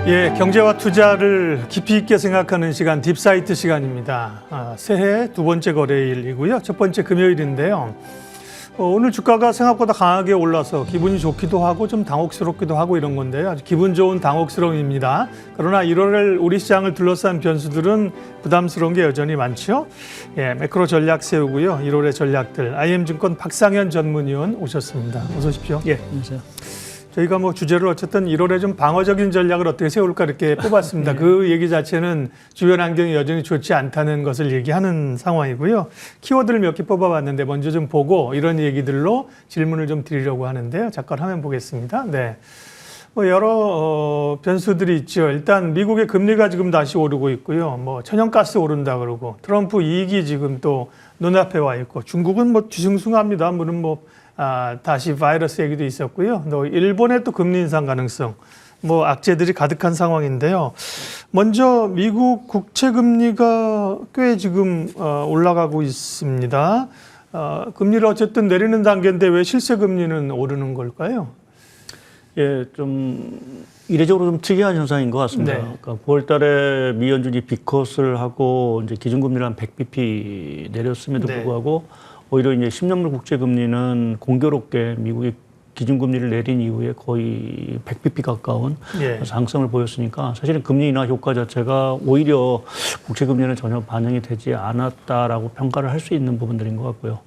예, 경제와 투자를 깊이 있게 생각하는 시간, 딥사이트 시간입니다. 새해 두 번째 거래일이고요. 첫 번째 금요일인데요. 오늘 주가가 생각보다 강하게 올라서 기분이 좋기도 하고 좀 당혹스럽기도 하고 이런 건데요. 아주 기분 좋은 당혹스러움입니다. 그러나 1월을 우리 시장을 둘러싼 변수들은 부담스러운 게 여전히 많죠. 예, 매크로 전략 세우고요. 1월의 전략들, IM증권 박상현 전문위원 오셨습니다. 어서 오십시오. 예, 안녕하세요. 저희가 뭐 주제를 어쨌든 1월에 좀 방어적인 전략을 어떻게 세울까 이렇게 뽑았습니다. 그 얘기 자체는 주변 환경이 여전히 좋지 않다는 것을 얘기하는 상황이고요. 키워드를 몇 개 뽑아봤는데 먼저 좀 보고 이런 얘기들로 질문을 좀 드리려고 하는데요. 잠깐 화면 보겠습니다. 네. 뭐 여러 변수들이 있죠. 일단 미국의 금리가 지금 다시 오르고 있고요. 뭐 천연가스 오른다 그러고 트럼프 이익이 지금 또 눈앞에 와 있고 중국은 뭐 뒤숭숭합니다. 물론 뭐 다시 바이러스 얘기도 있었고요. 또 일본의 또 금리 인상 가능성, 뭐 악재들이 가득한 상황인데요. 먼저 미국 국채 금리가 꽤 지금 올라가고 있습니다. 금리를 어쨌든 내리는 단계인데 왜 실세 금리는 오르는 걸까요? 예, 좀 이례적으로 좀 특이한 현상인 것 같습니다. 네. 그러니까 9월 달에 미 연준이 빅컷을 하고 이제 기준금리를 한 100bp 내렸음에도 네. 불구하고 오히려 이제 10년물 국채 금리는 공교롭게 미국이 기준금리를 내린 이후에 거의 100bp 가까운 예. 상승을 보였으니까 사실은 금리 인하 효과 자체가 오히려 국채 금리는 전혀 반영이 되지 않았다라고 평가를 할 수 있는 부분들인 것 같고요.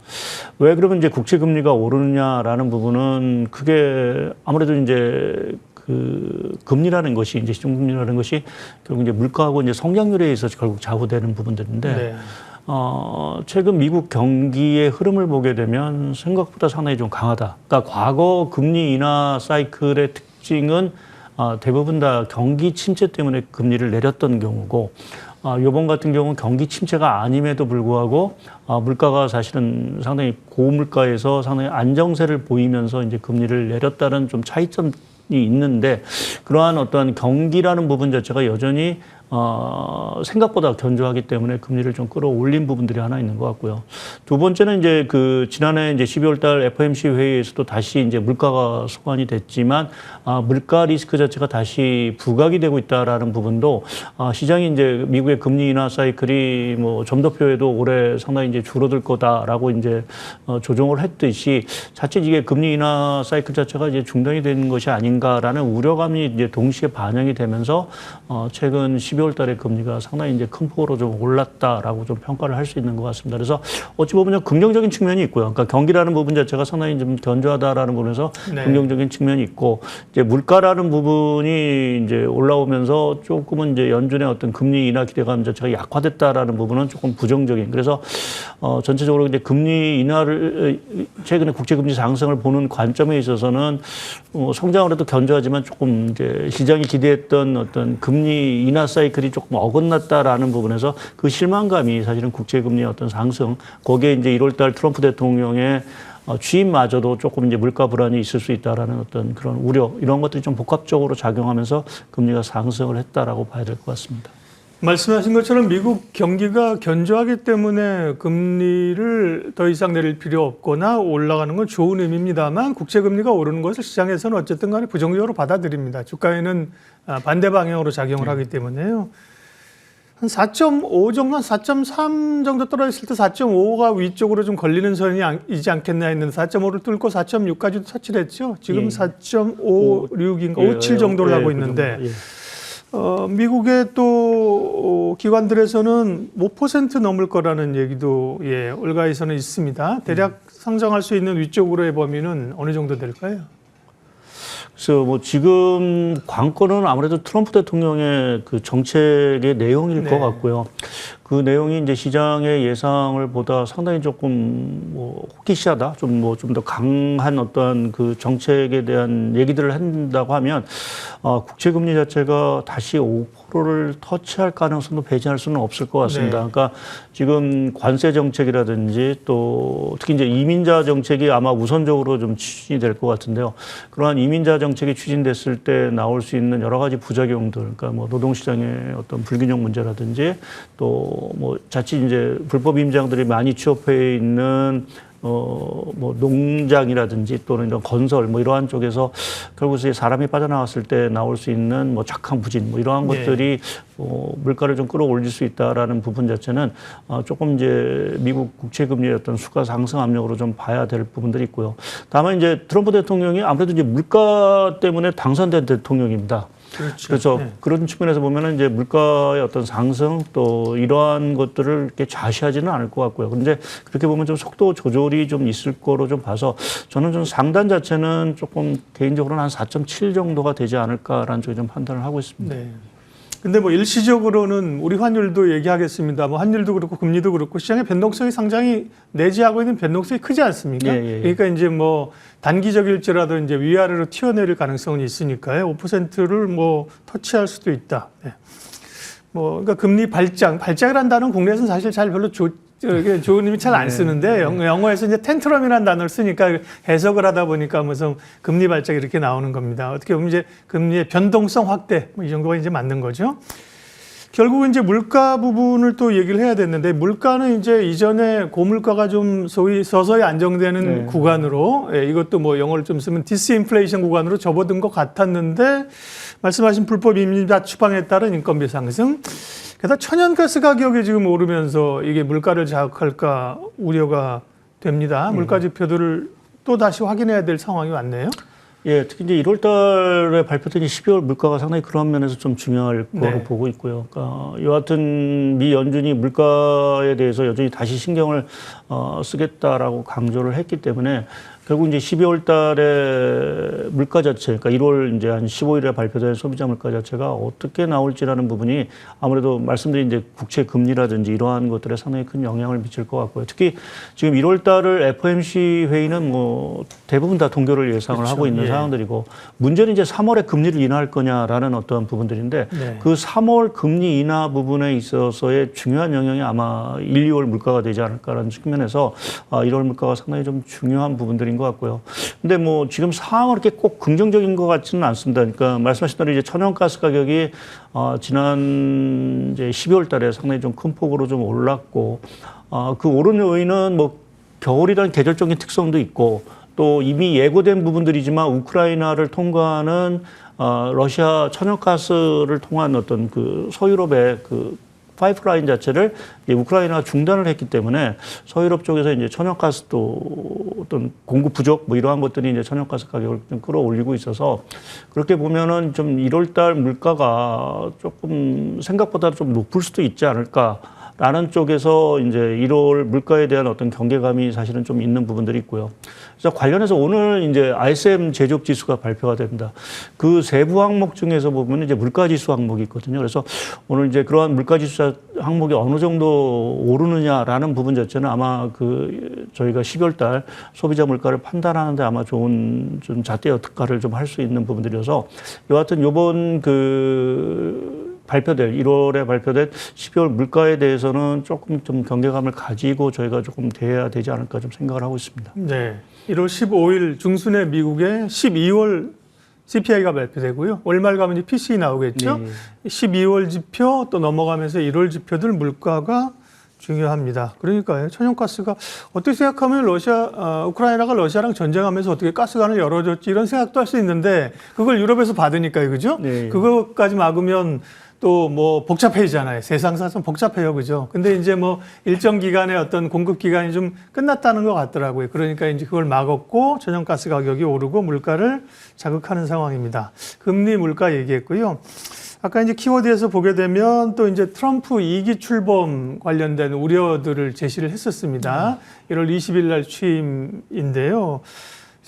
왜 그러면 이제 국채 금리가 오르느냐라는 부분은 그게 아무래도 이제 그 금리라는 것이 이제 시중금리라는 것이 결국 이제 물가하고 이제 성장률에 의해서 결국 좌우되는 부분들인데. 네. 최근 미국 경기의 흐름을 보게 되면 생각보다 상당히 좀 강하다. 그러니까 과거 금리 인하 사이클의 특징은 대부분 다 경기 침체 때문에 금리를 내렸던 경우고, 이번 같은 경우는 경기 침체가 아님에도 불구하고 물가가 사실은 상당히 고물가에서 상당히 안정세를 보이면서 이제 금리를 내렸다는 좀 차이점이 있는데, 그러한 어떤 경기라는 부분 자체가 여전히 생각보다 견조하기 때문에 금리를 좀 끌어올린 부분들이 하나 있는 것 같고요. 두 번째는 이제 그 지난해 이제 12월 달 FOMC 회의에서도 다시 이제 물가가 소관이 됐지만 물가 리스크 자체가 다시 부각이 되고 있다라는 부분도 시장이 이제 미국의 금리 인하 사이클이 뭐 점도표에도 올해 상당히 이제 줄어들 거다라고 이제 조정을 했듯이 자칫 이게 금리 인하 사이클 자체가 이제 중단이 되는 것이 아닌가라는 우려감이 이제 동시에 반영이 되면서 최근 12월 달에 금리가 상당히 이제 큰 폭으로 좀 올랐다라고 좀 평가를 할 수 있는 것 같습니다. 그래서 어찌 보면 긍정적인 측면이 있고요. 그러니까 경기라는 부분 자체가 상당히 좀 견조하다라는 부분에서 네. 긍정적인 측면이 있고, 이제 물가라는 부분이 이제 올라오면서 조금은 이제 연준의 어떤 금리 인하 기대감 자체가 약화됐다라는 부분은 조금 부정적인. 그래서 전체적으로 이제 금리 인하를 최근에 국제금리 상승을 보는 관점에 있어서는 성장을 해도 견조하지만 조금 이제 시장이 기대했던 어떤 금리 인하 사이클이 조금 어긋났다라는 부분에서 그 실망감이 사실은 국제금리의 어떤 상승, 거기에 이제 1월달 트럼프 대통령의 취임마저도 조금 이제 물가 불안이 있을 수 있다라는 어떤 그런 우려, 이런 것들이 좀 복합적으로 작용하면서 금리가 상승을 했다라고 봐야 될 것 같습니다. 말씀하신 것처럼 미국 경기가 견조하기 때문에 금리를 더 이상 내릴 필요 없거나 올라가는 건 좋은 의미입니다만 국채 금리가 오르는 것을 시장에서는 어쨌든 간에 부정적으로 받아들입니다. 주가에는 반대 방향으로 작용을 하기 때문에요. 한 4.5 정도, 한 4.3 정도 떨어졌을 때 4.5가 위쪽으로 좀 걸리는 선이지 않겠나 했는데 4.5를 뚫고 4.6까지도 터치를 했죠. 지금 4.56인가 57 정도를 하고 있는데 미국의 또 기관들에서는 5% 넘을 거라는 얘기도 올가에서는 있습니다. 대략 상정할 수 있는 위쪽으로의 범위는 어느 정도 될까요? 그래서 뭐 지금 관건은 아무래도 트럼프 대통령의 그 정책의 내용일 것 같고요. 그 내용이 이제 시장의 예상을 보다 상당히 조금 뭐 호기시하다, 좀 더 강한 어떤 그 정책에 대한 얘기들을 한다고 하면 국채 금리 자체가 다시 5%를 터치할 가능성도 배제할 수는 없을 것 같습니다. 네. 그러니까 지금 관세 정책이라든지 또 특히 이제 이민자 정책이 아마 우선적으로 좀 추진이 될 것 같은데요. 그러한 이민자 정책이 추진됐을 때 나올 수 있는 여러 가지 부작용들, 그러니까 뭐 노동시장의 어떤 불균형 문제라든지 또 뭐 자칫 이제 불법 임장들이 많이 취업해 있는 뭐 농장이라든지 또는 이런 건설 뭐 이러한 쪽에서 결국 이제 사람이 빠져나왔을 때 나올 수 있는 뭐 착한 부진 뭐 이러한 것들이 물가를 좀 끌어올릴 수 있다라는 부분 자체는 조금 이제 미국 국채 금리의 어떤 수가 상승 압력으로 좀 봐야 될 부분들이 있고요. 다만 이제 트럼프 대통령이 아무래도 이제 물가 때문에 당선된 대통령입니다. 그렇죠. 그래서 네. 그런 측면에서 보면은 이제 물가의 어떤 상승 또 이러한 것들을 이렇게 좌시하지는 않을 것 같고요. 그런데 그렇게 보면 좀 속도 조절이 좀 있을 거로 좀 봐서 저는 좀 상단 자체는 조금 개인적으로는 한 4.7 정도가 되지 않을까라는 쪽에 좀 판단을 하고 있습니다. 네. 근데 뭐 일시적으로는 우리 환율도 얘기하겠습니다. 뭐 환율도 그렇고 금리도 그렇고 시장의 변동성이 상당히 내재하고 있는 변동성이 크지 않습니까? 그러니까 이제 뭐 단기적일지라도 이제 위아래로 튀어내릴 가능성은 있으니까요. 5%를 뭐 터치할 수도 있다. 네. 뭐 그러니까 금리 발작이라는 단어는 국내에서는 사실 잘 별로 좋은 의미 잘 안 쓰는데 영어에서 이제 텐트럼이라는 단어를 쓰니까 해석을 하다 보니까 무슨 금리 발작이 이렇게 나오는 겁니다. 어떻게 보면 이제 금리의 변동성 확대 뭐 이 정도가 이제 맞는 거죠. 결국은 이제 물가 부분을 또 얘기를 해야 됐는데 물가는 이제 이전에 고물가가 좀 서서히 안정되는 구간으로 이것도 뭐 영어를 좀 쓰면 디스인플레이션 구간으로 접어든 것 같았는데 말씀하신 불법 임자 추방에 따른 인건비 상승 게다가 천연가스 가격이 지금 오르면서 이게 물가를 자극할까 우려가 됩니다. 물가 지표들을 또 다시 확인해야 될 상황이 왔네요. 예, 특히 이제 1월 달에 발표된 12월 물가가 상당히 그런 면에서 좀 중요할 거로 보고 있고요. 그러니까 여하튼 미 연준이 물가에 대해서 여전히 다시 신경을 쓰겠다라고 강조를 했기 때문에 결국 이제 12월 달에 물가 자체, 그러니까 1월 이제 한 15일에 발표된 소비자 물가 자체가 어떻게 나올지라는 부분이 아무래도 말씀드린 이제 국채 금리라든지 이러한 것들에 상당히 큰 영향을 미칠 것 같고요. 특히 지금 1월 달을 FOMC 회의는 뭐 대부분 다 동결을 예상을 하고 있는 상황들이고 문제는 이제 3월에 금리를 인하할 거냐라는 어떠한 부분들인데 그 3월 금리 인하 부분에 있어서의 중요한 영향이 아마 1, 2월 물가가 되지 않을까라는 측면에서 1월 물가가 상당히 좀 중요한 부분들인 것 같고요. 근데 뭐 지금 상황은 그렇게 꼭 긍정적인 것 같지는 않습니다. 그러니까 말씀하신 대로 이제 천연가스 가격이 지난 이제 12월 달에 상당히 좀 큰 폭으로 좀 올랐고 그 오른 요인은 뭐 겨울이라는 계절적인 특성도 있고 또 이미 예고된 부분들이지만 우크라이나를 통과하는 러시아 천연가스를 통한 어떤 그 서유럽의 그 파이프라인 자체를 이제 우크라이나가 중단을 했기 때문에 서유럽 쪽에서 이제 천연가스도 어떤 공급 부족 뭐 이러한 것들이 이제 천연가스 가격을 좀 끌어올리고 있어서 그렇게 보면은 좀 1월달 물가가 조금 생각보다 좀 높을 수도 있지 않을까. 라는 쪽에서 이제 1월 물가에 대한 어떤 경계감이 사실은 좀 있는 부분들이 있고요. 그래서 관련해서 오늘 이제 ISM 제조업 지수가 발표가 됩니다. 그 세부 항목 중에서 보면 이제 물가 지수 항목이 있거든요. 그래서 오늘 이제 그러한 물가 지수 항목이 어느 정도 오르느냐라는 부분 자체는 아마 그 저희가 12월 달 소비자 물가를 판단하는데 아마 좋은 좀 잣대 특가를 좀 할 수 있는 부분들이어서 여하튼 요번 그 발표될 1월에 발표된 12월 물가에 대해서는 조금 좀 경계감을 가지고 저희가 조금 대해야 되지 않을까 좀 생각을 하고 있습니다. 네. 1월 15일 중순에 미국의 12월 CPI가 발표되고요. 월말 가면 이제 PCE 나오겠죠. 12월 지표 또 넘어가면서 1월 지표들 물가가 중요합니다. 그러니까요. 천연가스가 어떻게 생각하면 우크라이나가 러시아랑 전쟁하면서 어떻게 가스관을 열어줬지 이런 생각도 할 수 있는데 그걸 유럽에서 받으니까요. 그죠? 그거까지 막으면 또 뭐 복잡해지잖아요. 세상사상 복잡해요. 그죠? 근데 이제 뭐 일정 기간의 어떤 공급 기간이 좀 끝났다는 것 같더라고요. 그러니까 이제 그걸 막았고 천연가스 가격이 오르고 물가를 자극하는 상황입니다. 금리 물가 얘기했고요. 아까 이제 키워드에서 보게 되면 또 이제 트럼프 2기 출범 관련된 우려들을 제시를 했었습니다. 1월 20일 날 취임인데요.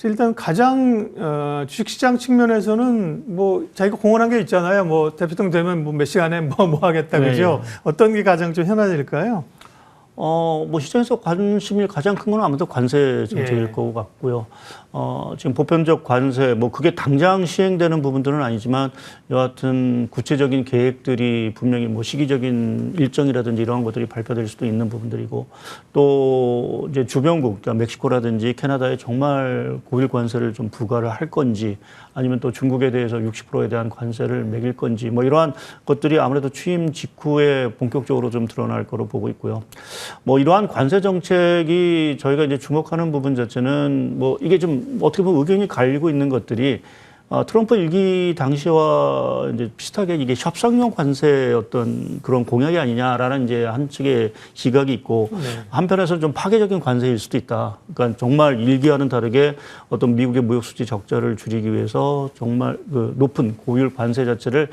일단 가장 주식시장 측면에서는 뭐 자기가 공언한 게 있잖아요. 뭐 대통령 되면 뭐 몇 시간에 뭐 하겠다 그죠? 어떤 게 가장 좀 현안일까요? 뭐 시장에서 관심이 가장 큰 건 아무래도 관세 정책일 것 같고요. 지금 보편적 관세, 뭐 그게 당장 시행되는 부분들은 아니지만 여하튼 구체적인 계획들이 분명히 뭐 시기적인 일정이라든지 이러한 것들이 발표될 수도 있는 부분들이고 또 이제 주변국, 그러니까 멕시코라든지 캐나다에 정말 고일 관세를 좀 부과를 할 건지 아니면 또 중국에 대해서 60%에 대한 관세를 매길 건지 뭐 이러한 것들이 아무래도 취임 직후에 본격적으로 좀 드러날 거로 보고 있고요. 뭐 이러한 관세 정책이 저희가 이제 주목하는 부분 자체는 뭐 이게 좀 어떻게 보면 의견이 갈리고 있는 것들이 트럼프 일기 당시와 이제 비슷하게 이게 협상용 관세의 어떤 그런 공약이 아니냐라는 이제 한측의 시각이 있고 네. 한편에서는 좀 파괴적인 관세일 수도 있다. 그러니까 정말 일기와는 다르게 어떤 미국의 무역 수지 적자를 줄이기 위해서 정말 그 높은 고율 관세 자체를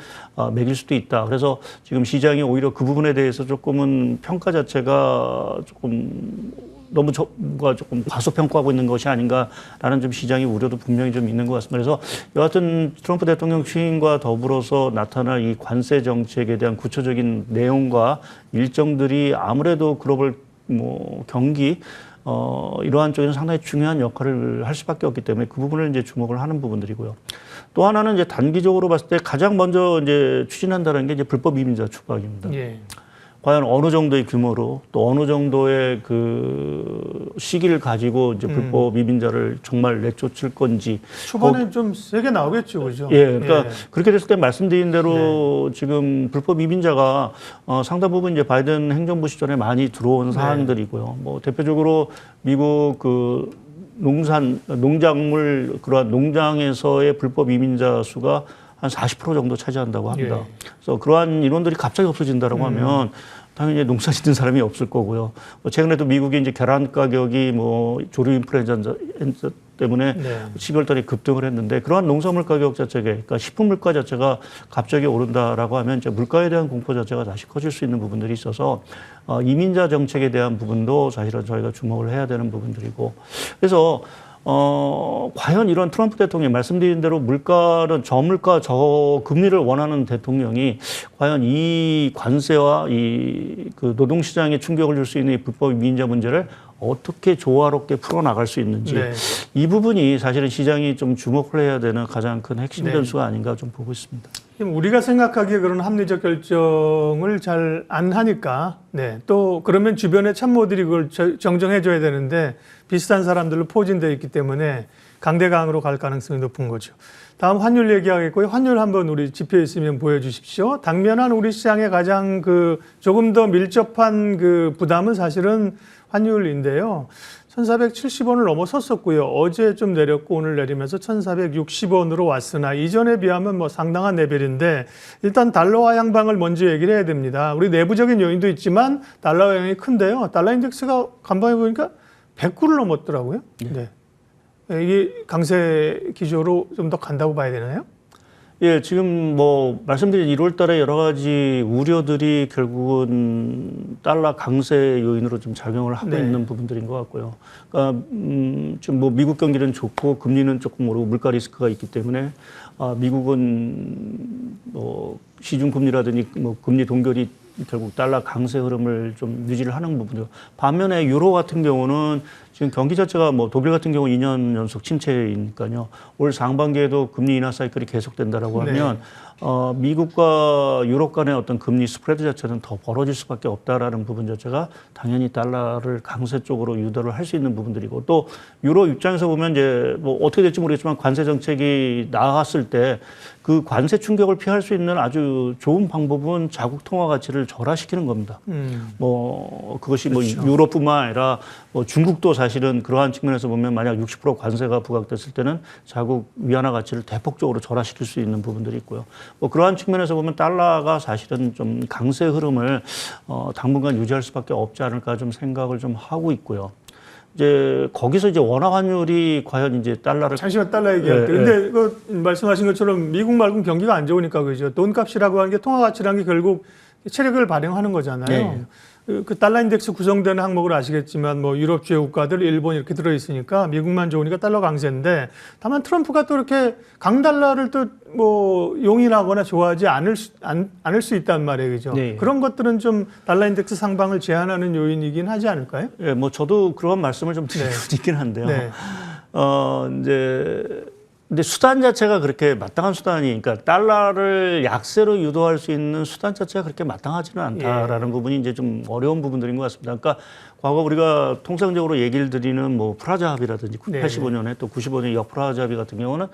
매길 수도 있다. 그래서 지금 시장이 오히려 그 부분에 대해서 조금은 평가 자체가 조금 너무 뭔가 조금 과소평가하고 있는 것이 아닌가라는 좀 시장의 우려도 분명히 좀 있는 것 같습니다. 그래서 여하튼 트럼프 대통령 취임과 더불어서 나타날 이 관세 정책에 대한 구체적인 내용과 일정들이 아무래도 글로벌 뭐 경기 이러한 쪽에는 상당히 중요한 역할을 할 수밖에 없기 때문에 그 부분을 이제 주목을 하는 부분들이고요. 또 하나는 이제 단기적으로 봤을 때 가장 먼저 이제 추진한다는 게 이제 불법 이민자 추방입니다. 예. 과연 어느 정도의 규모로 또 어느 정도의 그 시기를 가지고 이제 불법 이민자를 정말 내쫓을 건지 초반에 좀 세게 나오겠죠, 그죠? 예, 그러니까 그렇게 됐을 때 말씀드린 대로 지금 불법 이민자가 상당 부분 이제 바이든 행정부 시절에 많이 들어온 사항들이고요. 뭐 대표적으로 미국 그 농작물 그러한 농장에서의 불법 이민자 수가 한 40% 정도 차지한다고 합니다. 예. 그래서 그러한 인원들이 갑자기 없어진다라고 하면 당연히 농사 짓는 사람이 없을 거고요. 최근에도 미국이 이제 계란 가격이 뭐 조류 인플루엔자 때문에 12월 달에 급등을 했는데 그러한 농산물 가격 자체가 그러니까 식품 물가 자체가 갑자기 오른다라고 하면 이제 물가에 대한 공포 자체가 다시 커질 수 있는 부분들이 있어서 이민자 정책에 대한 부분도 사실은 저희가 주목을 해야 되는 부분들이고 그래서 과연 이런 트럼프 대통령이 말씀드린 대로 물가는 저물가, 저금리를 원하는 대통령이 과연 이 관세와 이 그 노동시장에 충격을 줄 수 있는 이 불법 이민자 문제를 어떻게 조화롭게 풀어나갈 수 있는지 이 부분이 사실은 시장이 좀 주목을 해야 되는 가장 큰 핵심 변수가 아닌가 좀 보고 있습니다. 우리가 생각하기에 그런 합리적 결정을 잘 안 하니까 또 그러면 주변의 참모들이 그걸 정정해 줘야 되는데 비슷한 사람들로 포진되어 있기 때문에 강대강으로 갈 가능성이 높은 거죠. 다음 환율 얘기하겠고요. 환율 한번 우리 지표 있으면 보여주십시오. 당면한 우리 시장의 가장 그 조금 더 밀접한 그 부담은 사실은 환율인데요. 1,470원을 넘어섰었고요. 어제 좀 내렸고 오늘 내리면서 1,460원으로 왔으나 이전에 비하면 뭐 상당한 레벨인데 일단 달러화 양방을 먼저 얘기를 해야 됩니다. 우리 내부적인 요인도 있지만 달러 영향이 큰데요. 달러 인덱스가 간밤에 보니까 109를 넘었더라고요. 네. 이게 강세 기조로 좀 더 간다고 봐야 되나요? 예, 지금 뭐 말씀드린 1월 달에 여러 가지 우려들이 결국은 달러 강세 요인으로 좀 작용을 하고 있는 부분들인 것 같고요. 그러니까 좀 뭐 미국 경기는 좋고 금리는 조금 오르고 물가 리스크가 있기 때문에 미국은 뭐 시중 금리라든지 뭐 금리 동결이 결국 달러 강세 흐름을 좀 유지를 하는 부분이요. 반면에 유로 같은 경우는 지금 경기 자체가 뭐 독일 같은 경우 2년 연속 침체이니까요. 올 상반기에도 금리 인하 사이클이 계속된다라고 하면 미국과 유럽 간의 어떤 금리 스프레드 자체는 더 벌어질 수밖에 없다라는 부분 자체가 당연히 달러를 강세 쪽으로 유도를 할 수 있는 부분들이고 또 유로 입장에서 보면 이제 뭐 어떻게 될지 모르겠지만 관세 정책이 나왔을 때 그 관세 충격을 피할 수 있는 아주 좋은 방법은 자국 통화 가치를 절하시키는 겁니다. 뭐 그것이 그렇죠. 뭐 유럽뿐만 아니라 뭐 중국도 사실은 그러한 측면에서 보면 만약 60% 관세가 부각됐을 때는 자국 위안화 가치를 대폭적으로 절하시킬 수 있는 부분들이 있고요. 뭐 그러한 측면에서 보면 달러가 사실은 좀 강세 흐름을 당분간 유지할 수밖에 없지 않을까 좀 생각을 좀 하고 있고요. 이제 거기서 이제 원화 환율이 과연 이제 달러를 잠시만 달러 얘기할 때 근데 그 말씀하신 것처럼 미국 말고는 경기가 안 좋으니까 그죠. 돈값이라고 하는 게 통화 가치라는 게 결국 체력을 발행하는 거잖아요. 그 달러 인덱스 구성되는 항목을 아시겠지만 뭐 유럽 주요 국가들, 일본 이렇게 들어 있으니까 미국만 좋으니까 달러 강세인데 다만 트럼프가 또 이렇게 강달러를 또 뭐 용인하거나 좋아하지 않을 수 있단 말이에요, 그죠? 그런 것들은 좀 달러 인덱스 상방을 제한하는 요인이긴 하지 않을까요? 예, 뭐 저도 그런 말씀을 좀 드리고 있긴 한데요. 이제 근데 수단 자체가 그렇게 마땅한 수단이, 그러니까 달러를 약세로 유도할 수 있는 수단 자체가 그렇게 마땅하지는 않다라는 부분이 이제 좀 어려운 부분들인 것 같습니다. 그러니까 과거 우리가 통상적으로 얘기를 드리는 뭐 프라자 합의라든지 85년에 또 95년 역프라자 합의 같은 경우는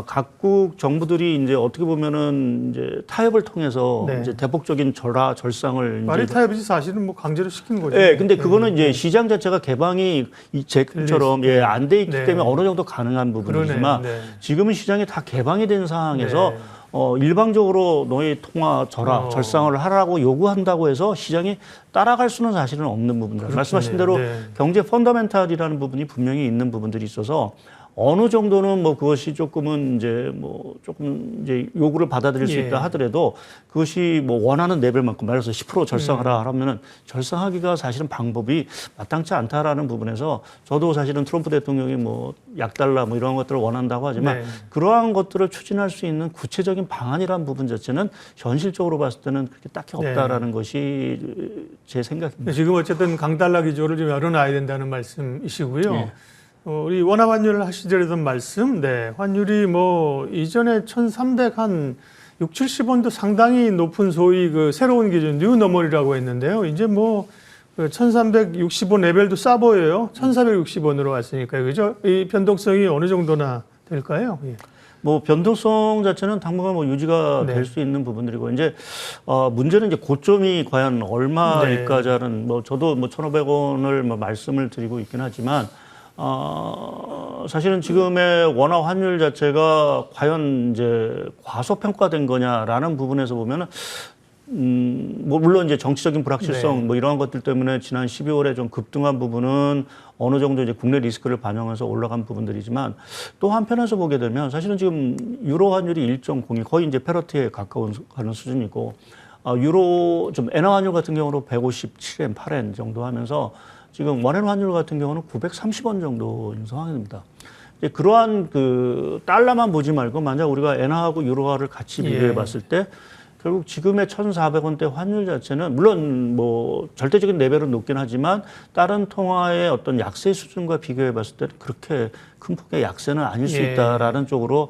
각국 정부들이 이제 어떻게 보면은 이제 타협을 통해서 이제 대폭적인 절상을 말이 타협이지 사실은 뭐 강제로 시킨 거죠. 예, 근데 그거는 이제 시장 자체가 개방이 제처럼 안 돼 있기 때문에 어느 정도 가능한 부분이지만 지금은 시장이 다 개방이 된 상황에서 일방적으로 너희 통화 절상을 하라고 요구한다고 해서 시장이 따라갈 수는 사실은 없는 부분들. 말씀하신 대로 경제 펀더멘탈이라는 부분이 분명히 있는 부분들이 있어서 어느 정도는 뭐 그것이 조금은 이제 뭐 조금 이제 요구를 받아들일 수 있다 하더라도 그것이 뭐 원하는 레벨만큼, 말해서 10% 절상하라 하면은 절상하기가 사실은 방법이 마땅치 않다라는 부분에서 저도 사실은 트럼프 대통령이 뭐 약달러 뭐 이런 것들을 원한다고 하지만 그러한 것들을 추진할 수 있는 구체적인 방안이라는 부분 자체는 현실적으로 봤을 때는 그렇게 딱히 없다라는 것이 제 생각입니다. 지금 어쨌든 강달러 기조를 좀 열어놔야 된다는 말씀이시고요. 우리 원화 환율 하시더라던 말씀, 환율이 뭐 이전에 1,300 한 6, 70원도 상당히 높은 소위 그 새로운 기준 뉴 너멀이라고 했는데요. 이제 뭐 1,360원 레벨도 싸 보여요. 1,460원으로 왔으니까요. 그죠? 이 변동성이 어느 정도나 될까요? 뭐 변동성 자체는 당분간 뭐 유지가 될 수 있는 부분들이고 이제 문제는 이제 고점이 과연 얼마일까자는 뭐 저도 뭐 1,500원을 뭐 말씀을 드리고 있긴 하지만 사실은 지금의 원화 환율 자체가 과연 이제 과소평가된 거냐라는 부분에서 보면은 뭐 물론 이제 정치적인 불확실성 뭐 이러한 것들 때문에 지난 12월에 좀 급등한 부분은 어느 정도 이제 국내 리스크를 반영해서 올라간 부분들이지만 또 한편에서 보게 되면 사실은 지금 유로 환율이 1.02 거의 이제 패러티에 가까운 가는 수준이고 유로 좀 엔화 환율 같은 경우로 157엔, 8엔 정도 하면서 지금 원엔 환율 같은 경우는 930원 정도인 상황입니다. 그러한 그 달러만 보지 말고 만약 우리가 엔화하고 유로화를 같이 비교해 봤을 때 결국 지금의 1,400원대 환율 자체는 물론 뭐 절대적인 레벨은 높긴 하지만 다른 통화의 어떤 약세 수준과 비교해 봤을 때는 그렇게 큰 폭의 약세는 아닐 수 있다라는 쪽으로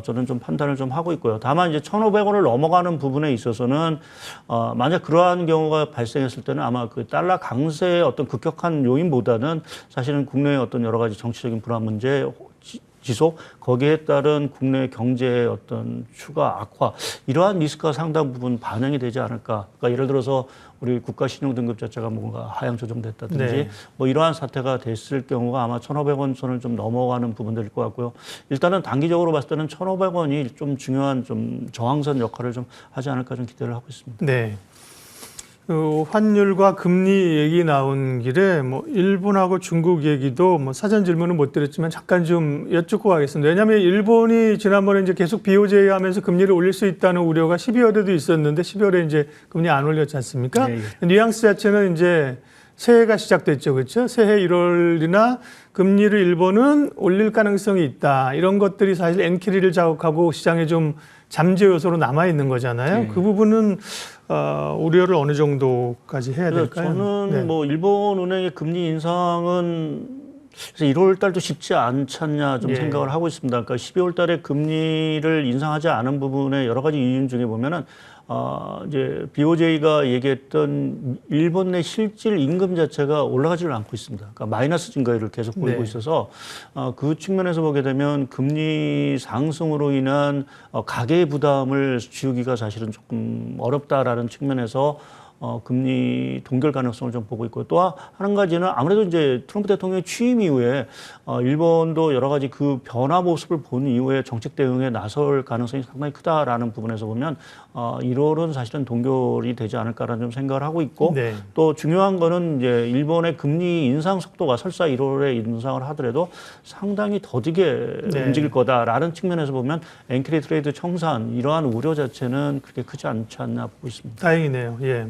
저는 좀 판단을 좀 하고 있고요. 다만 이제 1,500원을 넘어가는 부분에 있어서는 만약 그러한 경우가 발생했을 때는 아마 그 달러 강세의 어떤 급격한 요인보다는 사실은 국내의 어떤 여러 가지 정치적인 불안 문제 지속, 거기에 따른 국내 경제의 어떤 추가 악화, 이러한 리스크가 상당 부분 반영이 되지 않을까. 그러니까 예를 들어서 우리 국가 신용 등급 자체가 뭔가 하향 조정됐다든지 뭐 이러한 사태가 됐을 경우가 아마 1,500원 선을 좀 넘어가는 부분들일 것 같고요. 일단은 단기적으로 봤을 때는 1,500원이 좀 중요한 좀 저항선 역할을 좀 하지 않을까 좀 기대를 하고 있습니다. 네. 환율과 금리 얘기 나온 길에 뭐 일본하고 중국 얘기도 뭐 사전 질문은 못 드렸지만 잠깐 좀 여쭙고 가겠습니다. 왜냐하면 일본이 지난번에 이제 계속 BOJ 하면서 금리를 올릴 수 있다는 우려가 12월에도 있었는데 12월에 이제 금리 안 올렸지 않습니까? 뉘앙스 자체는 이제 새해가 시작됐죠. 그렇죠? 새해 1월이나 금리를 일본은 올릴 가능성이 있다. 이런 것들이 사실 엔키리를 자극하고 시장에 좀 잠재 요소로 남아 있는 거잖아요. 그 부분은 우려를 어느 정도까지 해야 될까요? 저는 뭐 일본 은행의 금리 인상은 그래서 1월 달도 쉽지 않지 않냐 좀 생각을 하고 있습니다. 그러니까 12월 달에 금리를 인상하지 않은 부분의 여러 가지 이유 중에 보면은 이제 BOJ가 얘기했던 일본 내 실질 임금 자체가 올라가지를 않고 있습니다. 그러니까 마이너스 증가율을 계속 보이고 있어서 그 측면에서 보게 되면 금리 상승으로 인한 가계 부담을 지우기가 사실은 조금 어렵다라는 측면에서 금리 동결 가능성을 좀 보고 있고 또 한 가지는 아무래도 이제 트럼프 대통령의 취임 이후에 일본도 여러 가지 그 변화 모습을 본 이후에 정책 대응에 나설 가능성이 상당히 크다라는 부분에서 보면 1월은 사실은 동결이 되지 않을까라는 좀 생각을 하고 있고 또 중요한 거는 이제 일본의 금리 인상 속도가 설사 1월에 인상을 하더라도 상당히 더디게 움직일 거다라는 측면에서 보면 엔키리 트레이드 청산 이러한 우려 자체는 그렇게 크지 않지 않나 보고 있습니다. 다행이네요. 예.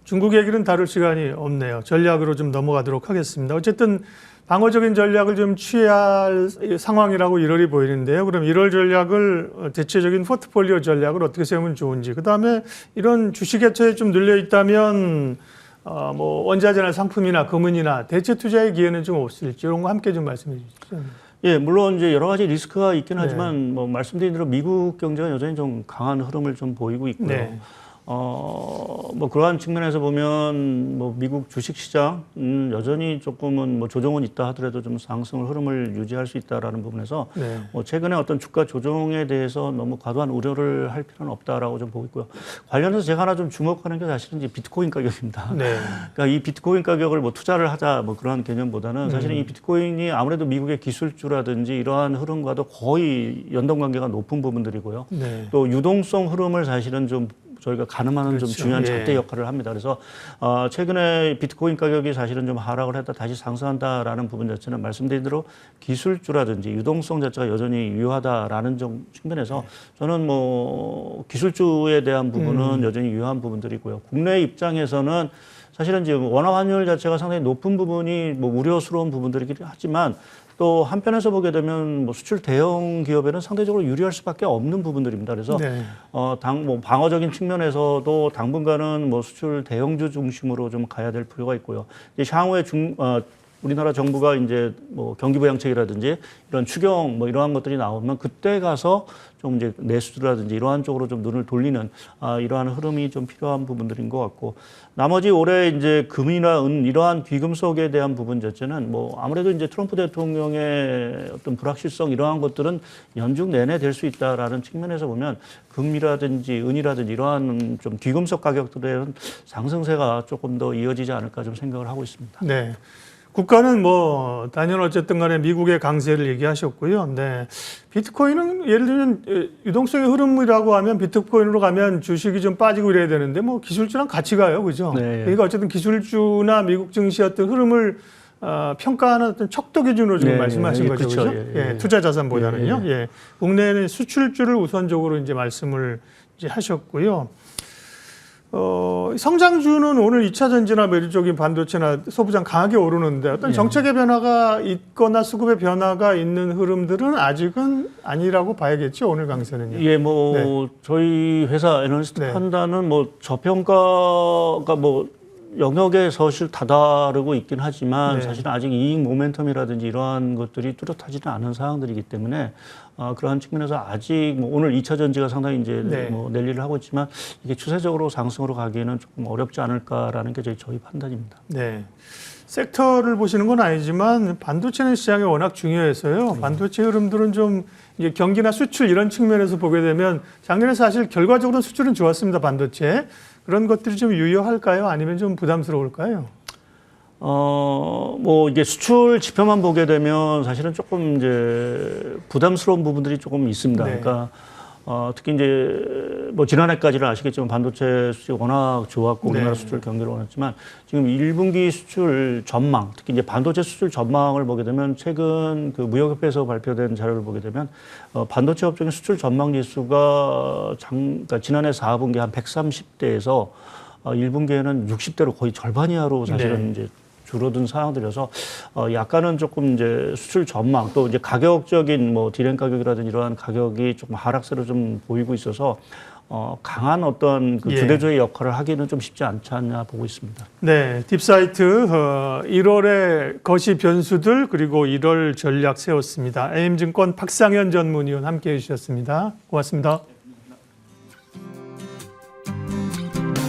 중국 얘기는 다룰 시간이 없네요. 전략으로 좀 넘어가도록 하겠습니다. 어쨌든 방어적인 전략을 좀 취해야 할 상황이라고 1월이 보이는데요. 그럼 1월 전략을 대체적인 포트폴리오 전략을 어떻게 세우면 좋은지, 그다음에 이런 주식 회차에 좀 눌려 있다면 뭐 원자재나 상품이나 금은이나 대체 투자의 기회는 좀 없을지 이런 거 함께 좀 말씀해 주시죠. 예, 물론 이제 여러 가지 리스크가 있긴 네. 하지만 뭐 말씀드린 대로 미국 경제가 여전히 좀 강한 흐름을 좀 보이고 있고요. 네. 뭐 그러한 측면에서 보면 뭐 미국 주식 시장 여전히 조금은 뭐 조정은 있다 하더라도 좀 상승 흐름을 유지할 수 있다라는 부분에서 네. 뭐 최근에 어떤 주가 조정에 대해서 너무 과도한 우려를 할 필요는 없다라고 좀 보고 있고요. 관련해서 제가 하나 좀 주목하는 게 사실은 이제 비트코인 가격입니다. 네. 그러니까 이 비트코인 가격을 뭐 투자를 하자 뭐 그런 개념보다는 사실은 이 비트코인이 아무래도 미국의 기술주라든지 이러한 흐름과도 거의 연동 관계가 높은 부분들이고요. 네. 또 유동성 흐름을 사실은 좀 저희가 가늠하는 그렇죠. 좀 중요한 예. 잣대 역할을 합니다. 그래서 최근에 비트코인 가격이 사실은 좀 하락을 했다 다시 상승한다라는 부분 자체는 말씀드린 대로 기술주라든지 유동성 자체가 여전히 유효하다라는 측면에서 저는 뭐 기술주에 대한 부분은 여전히 유효한 부분들이고요. 국내 입장에서는 사실은 지금 원화 환율 자체가 상당히 높은 부분이 뭐 우려스러운 부분들이긴 하지만 또 한편에서 보게 되면 뭐 수출 대형 기업에는 상대적으로 유리할 수밖에 없는 부분들입니다. 그래서 네. 뭐 방어적인 측면에서도 당분간은 뭐 수출 대형주 중심으로 좀 가야 될 필요가 있고요. 이제 향후에 우리나라 정부가 이제 뭐 경기부양책이라든지 이런 추경 뭐 이러한 것들이 나오면 그때 가서 좀 이제 내수라든지 이러한 쪽으로 좀 눈을 돌리는 이러한 흐름이 좀 필요한 부분들인 것 같고 나머지 올해 이제 금이나 은 이러한 귀금속에 대한 부분 자체는 뭐 아무래도 이제 트럼프 대통령의 어떤 불확실성 이러한 것들은 연중 내내 될 수 있다라는 측면에서 보면 금이라든지 은이라든지 이러한 좀 귀금속 가격들의 상승세가 조금 더 이어지지 않을까 좀 생각을 하고 있습니다. 네. 국가는 뭐 단연 어쨌든 간에 미국의 강세를 얘기하셨고요. 네. 비트코인은 예를 들면 유동성의 흐름이라고 하면 비트코인으로 가면 주식이 좀 빠지고 이래야 되는데 뭐 기술주랑 같이 가요. 그죠? 네. 그러니까 어쨌든 기술주나 미국 증시의 어떤 흐름을 평가하는 어떤 척도 기준으로 지금 네, 말씀하신 예, 거죠. 그렇죠. 그죠? 예, 예. 투자 자산보다는요. 예. 국내에는 수출주를 우선적으로 이제 말씀을 이제 하셨고요. 성장주는 오늘 2차 전지나 메리적인 반도체나 소부장 강하게 오르는데 어떤 정책의 변화가 있거나 수급의 변화가 있는 흐름들은 아직은 아니라고 봐야겠죠. 오늘 강세는요. 예, 뭐 저희 회사 애널리스트 네. 판단은 뭐 저평가가 뭐 영역에 사실 다다르고 있긴 하지만 네. 사실은 아직 이익 모멘텀이라든지 이러한 것들이 뚜렷하지는 않은 상황들이기 때문에 그러한 측면에서 아직 뭐 오늘 2차 전지가 상당히 이제 네. 뭐 랠리를 하고 있지만 이게 추세적으로 상승으로 가기에는 조금 어렵지 않을까라는 게 저희 판단입니다. 네. 섹터를 보시는 건 아니지만 반도체는 시장이 워낙 중요해서요. 반도체 흐름들은 좀 이제 경기나 수출 이런 측면에서 보게 되면 작년에 사실 결과적으로는 수출은 좋았습니다. 반도체. 그런 것들이 좀 유효할까요? 아니면 좀 부담스러울까요? 뭐 이게 수출 지표만 보게 되면 사실은 조금 이제 부담스러운 부분들이 조금 있습니다. 네. 그러니까 특히 이제 뭐 지난해까지는 아시겠지만 반도체 수출이 워낙 좋았고 우리나라 네. 수출 경기를 원했지만 지금 1분기 수출 전망, 특히 이제 반도체 수출 전망을 보게 되면 최근 그 무역협회에서 발표된 자료를 보게 되면 반도체 업종의 수출 전망 지수가 그러니까 지난해 4분기 한 130대에서 1분기에는 60대로 거의 절반 이하로 사실은 이제 줄어든 상황들이어서 약간은 조금 이제 수출 전망 또 이제 가격적인 뭐 디램 가격이라든지 이러한 가격이 조금 하락세로 좀 보이고 있어서 강한 어떤 그 주대조의 역할을 하기는 좀 쉽지 않지 않냐 보고 있습니다. 네, 딥사이트 1월의 거시 변수들 그리고 1월 전략 세웠습니다. AM증권 박상현 전문위원 함께해 주셨습니다. 고맙습니다.